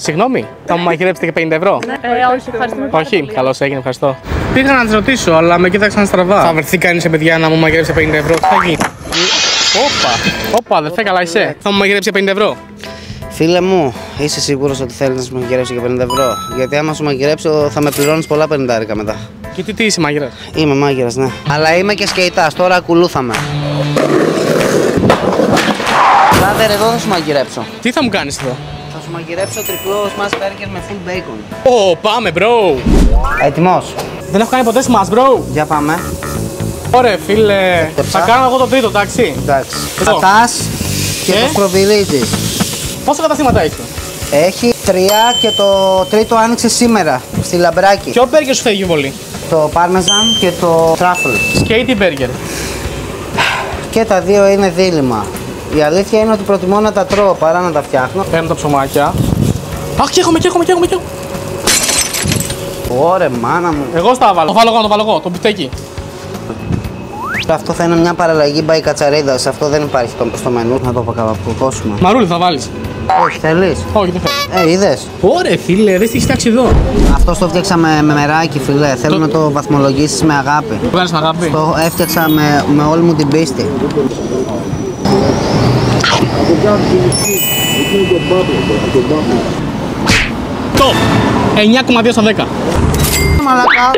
Συγγνώμη, θα μου μαγειρέψετε και 50 ευρώ? Όχι, ευχαριστούμε. Όχι, καλώς έγινε, ευχαριστώ. Πήγα να τη ρωτήσω, αλλά με κοίταξαν στραβά. Θα βρεθεί κανείς, παιδιά, να μου μαγειρέψει 50 ευρώ? Τι θα γίνει? Όπα, αδερφέ, καλά είσαι? Θα μου μαγειρέψει 50 ευρώ? Φίλε μου, είσαι σίγουρος ότι θέλεις να σου μαγειρέψω για 50 ευρώ? Γιατί άμα σου μαγειρέψω θα με πληρώνεις πολλά 50 μετά. Και τι είσαι, μάγειρας? Είμαι μάγειρας, ναι. Αλλά είμαι και σκεϊτάς, τώρα ακολούθαμε. Brother, εδώ θα σου μαγειρέψω. Τι θα μου κάνεις εδώ? Θα σου μαγειρέψω τριπλό smash burger με full bacon. Πάμε, bro! Έτοιμος? Δεν έχω κάνει ποτέ smash, bro! Για πάμε. Ωραία, φίλε. Θα κάνω εγώ το τρίτο, εντάξει. Εντάξει. Εδώ. Πατάς και το στροβιλίζεις. Πόσα καταστήματα έχει? Έχει 3 και το τρίτο άνοιξε σήμερα στη Λαμπράκη. Ποιο μπέργκερ σου φεύγει πολύ? Το Parmesan και το Truffle. Σκέιτ ή μπέργκερ? Και τα δύο είναι δίλημμα. Η αλήθεια είναι ότι προτιμώ να τα τρώω παρά να τα φτιάχνω. Παίρνω τα ψωμάκια. Αχ, και έχουμε. Ωρε μάνα μου. Εγώ στα βάλω. Το βάλω εγώ, το μπιφτέκι. Αυτό θα είναι μια παραλλαγή by κατσαρίδας. Αυτό δεν υπάρχει στο μενού. Να το πακαπακώσουμε. Μαρούλι θα βάλεις? Όχι, θέλεις? Όχι, δεν θέλω. Είδες. Ωραία, φίλε, δεν τι έχει φτιάξει εδώ. Αυτό το φτιάξα με μεράκι, φίλε. Θέλω να το βαθμολογήσεις με αγάπη. Το κάνεις με αγάπη? Το έφτιαξα με όλη μου την πίστη. Το 9,2 στα 10. Μαλάκα.